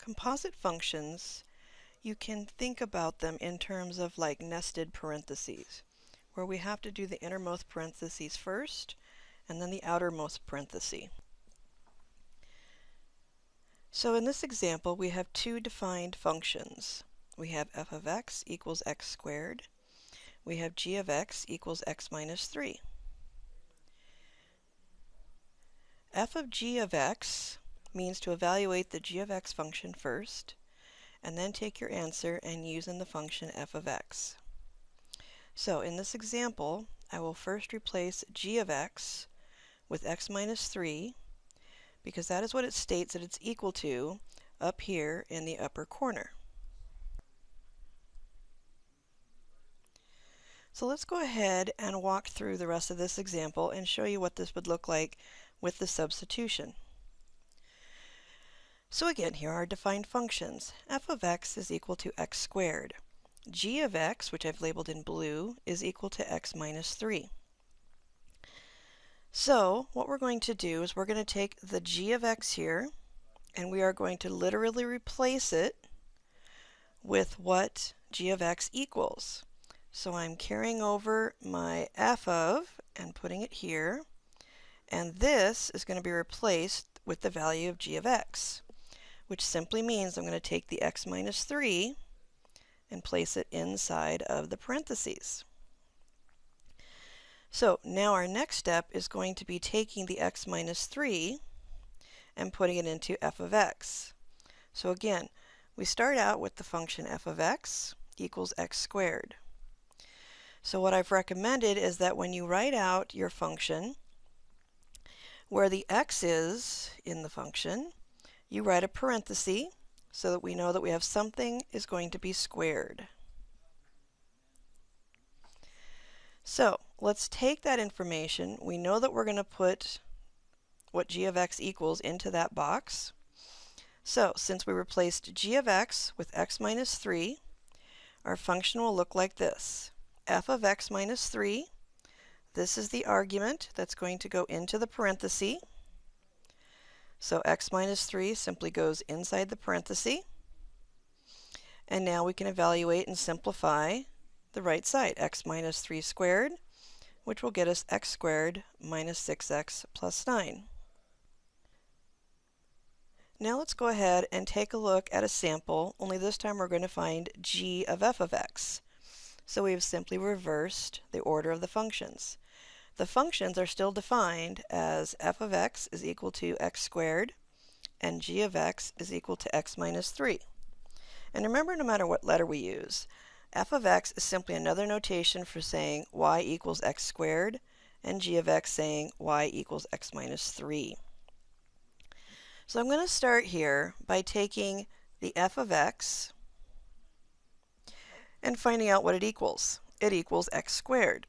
Composite functions, you can think about them in terms of like nested parentheses, where we have to do the innermost parentheses first and then the outermost parenthesis. So in this example, we have two defined functions. We have f of x equals x squared. We have g of x equals x minus 3. F of g of x means to evaluate the g of x function first, and then take your answer and use in the function f of x. So in this example, I will first replace g of x with x minus 3, because that is what it states that it's equal to up here in the upper corner. So let's go ahead and walk through the rest of this example and show you what this would look like with the substitution. So again, here are defined functions. F of x is equal to x squared. G of x, which I've labeled in blue, is equal to x minus 3. So what we're going to do is we're going to take the g of x here, and we are going to literally replace it with what g of x equals. So I'm carrying over my f of and putting it here, and this is going to be replaced with the value of g of x, which simply means I'm going to take the x minus 3 and place it inside of the parentheses. So now our next step is going to be taking the x minus 3 and putting it into f of x. So again, we start out with the function f of x equals x squared. So what I've recommended is that when you write out your function, where the x is in the function, you write a parenthesis so that we know that we have something is going to be squared. So let's take that information. We know that we're going to put what g of x equals into that box. So since we replaced g of x with x minus 3, our function will look like this. F of x minus 3, this is the argument that's going to go into the parenthesis. So x minus 3 simply goes inside the parenthesis. And now we can evaluate and simplify the right side, x minus 3 squared, which will get us x squared minus 6x plus 9. Now let's go ahead and take a look at a sample, only this time we're going to find g of f of x. So we've simply reversed the order of the functions. The functions are still defined as f of x is equal to x squared and g of x is equal to x minus 3. And remember, no matter what letter we use, f of x is simply another notation for saying y equals x squared and g of x saying y equals x minus 3. So I'm going to start here by taking the f of x and finding out what it equals. It equals x squared.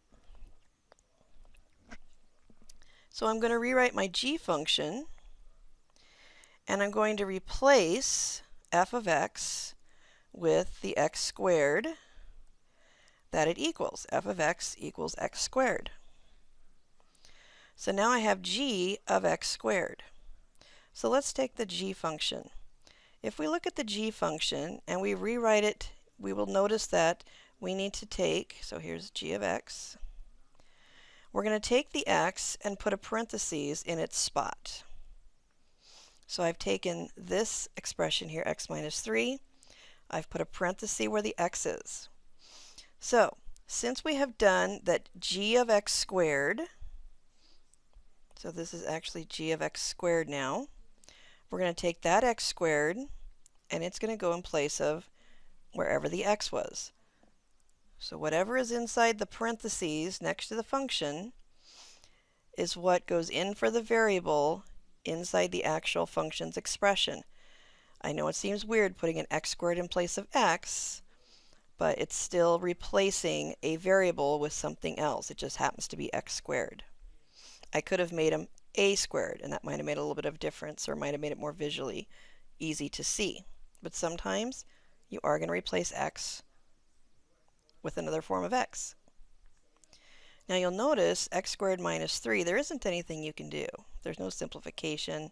So I'm going to rewrite my g function, and I'm going to replace f of x with the x squared that it equals. F of x equals x squared. So now I have g of x squared. So let's take the g function. If we look at the g function and we rewrite it, we will notice that we need to take, so here's g of x. We're going to take the x and put a parenthesis in its spot. So I've taken this expression here, x minus 3. I've put a parenthesis where the x is. So since we have done that g of x squared, so this is actually g of x squared now, we're going to take that x squared and it's going to go in place of wherever the x was. So whatever is inside the parentheses next to the function is what goes in for the variable inside the actual function's expression. I know it seems weird putting an x squared in place of x, but it's still replacing a variable with something else. It just happens to be x squared. I could have made them a squared, and that might have made a little bit of difference, or might have made it more visually easy to see. But sometimes you are going to replace x with another form of x. Now you'll notice x squared minus 3, there isn't anything you can do. There's no simplification.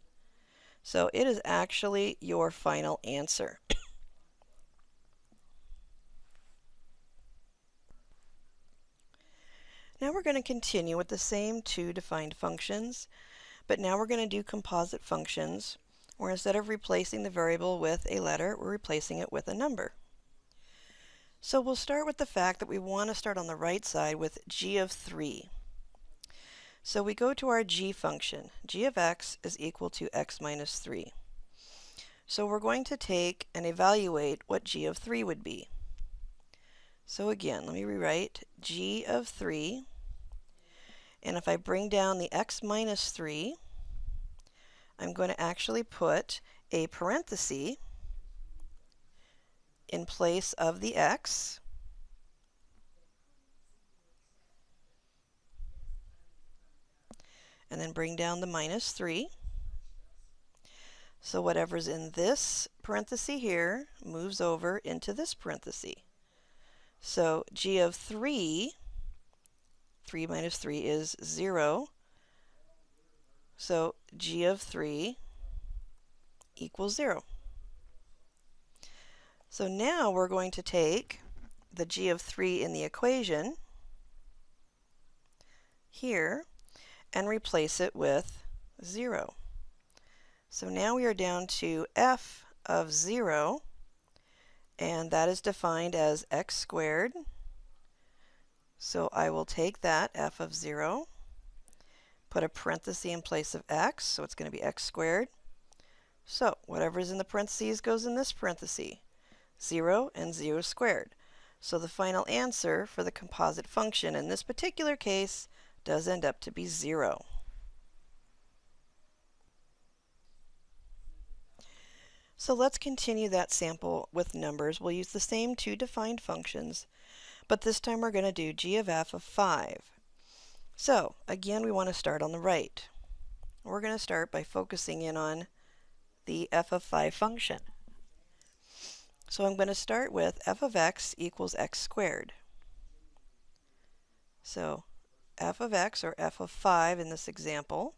So it is actually your final answer. Now we're going to continue with the same two defined functions, but now we're going to do composite functions, where instead of replacing the variable with a letter, we're replacing it with a number. So we'll start with the fact that we want to start on the right side with g of 3. So we go to our g function. G of x is equal to x minus 3. So we're going to take and evaluate what g of 3 would be. So again, let me rewrite g of 3. And if I bring down the x minus 3, I'm going to actually put a parenthesis in place of the x. And then bring down the minus 3. So whatever's in this parenthesis here moves over into this parenthesis. So g of 3, 3 minus 3 is 0. So g of 3 equals 0. So now we're going to take the g of 3 in the equation here and replace it with 0. So now we are down to f of 0, and that is defined as x squared. So I will take that, f of 0, put a parenthesis in place of x, so it's going to be x squared. So whatever's in the parentheses goes in this parenthesis, 0 and 0 squared. So the final answer for the composite function in this particular case does end up to be 0. So let's continue that sample with numbers. We'll use the same two defined functions, but this time we're going to do g of f of 5. So again, we want to start on the right. We're going to start by focusing in on the f of 5 function. So I'm going to start with f of x equals x squared. So f of x, or f of 5 in this example,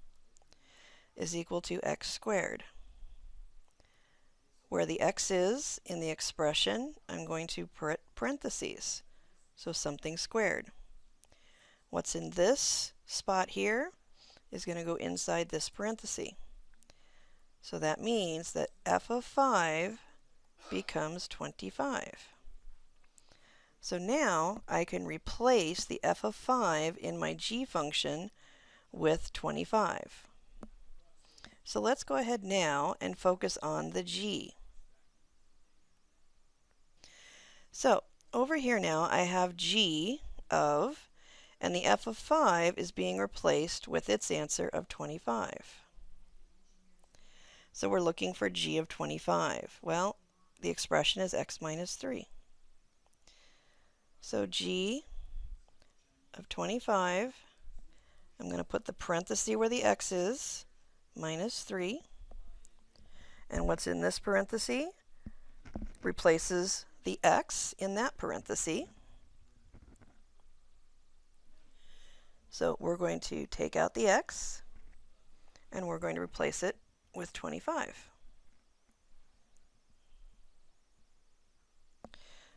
is equal to x squared. Where the x is in the expression, I'm going to put parentheses, so something squared. What's in this spot here is going to go inside this parenthesis. So that means that f of 5 becomes 25. So now I can replace the f of 5 in my g function with 25. So let's go ahead now and focus on the g. So over here now I have g of, and the f of 5 is being replaced with its answer of 25. So we're looking for g of 25. Well, the expression is x minus 3. So g of 25, I'm going to put the parenthesis where the x is, minus 3. And what's in this parenthesis replaces the x in that parenthesis. So we're going to take out the x, and we're going to replace it with 25.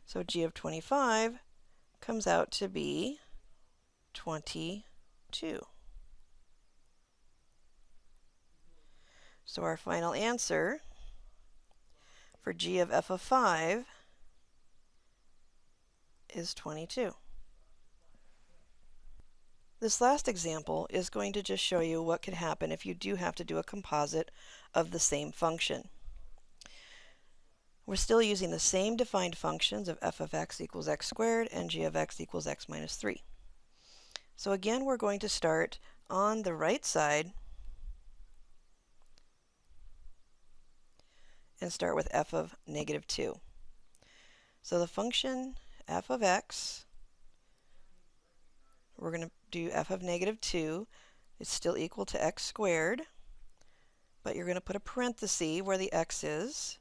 So g of 25 comes out to be 22. So our final answer for g of f of 5 is 22. This last example is going to just show you what could happen if you do have to do a composite of the same function. We're still using the same defined functions of f of x equals x squared and g of x equals x minus 3. So again, we're going to start on the right side and start with f of negative 2. So the function f of x, we're going to do f of negative 2. It's still equal to x squared, but you're going to put a parenthesis where the x is.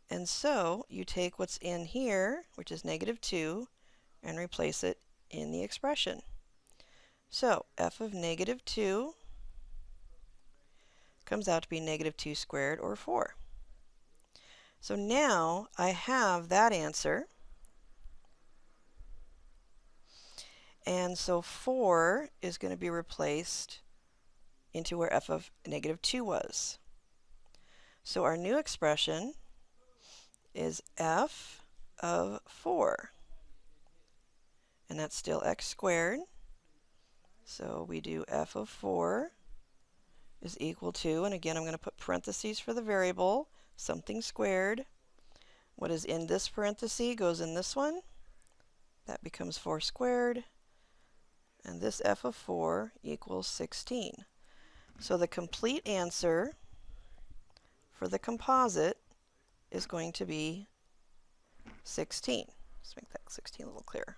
And so you take what's in here, which is negative 2, and replace it in the expression. So f of negative 2 comes out to be negative 2 squared, or 4. So now I have that answer. And so 4 is going to be replaced into where f of negative 2 was. So our new expression is f of 4. And that's still x squared. So we do f of 4 is equal to, and again I'm going to put parentheses for the variable, something squared. What is in this parenthesis goes in this one. That becomes 4 squared. And this f of 4 equals 16. So the complete answer for the composite is going to be 16. Let's make that 16 a little clearer.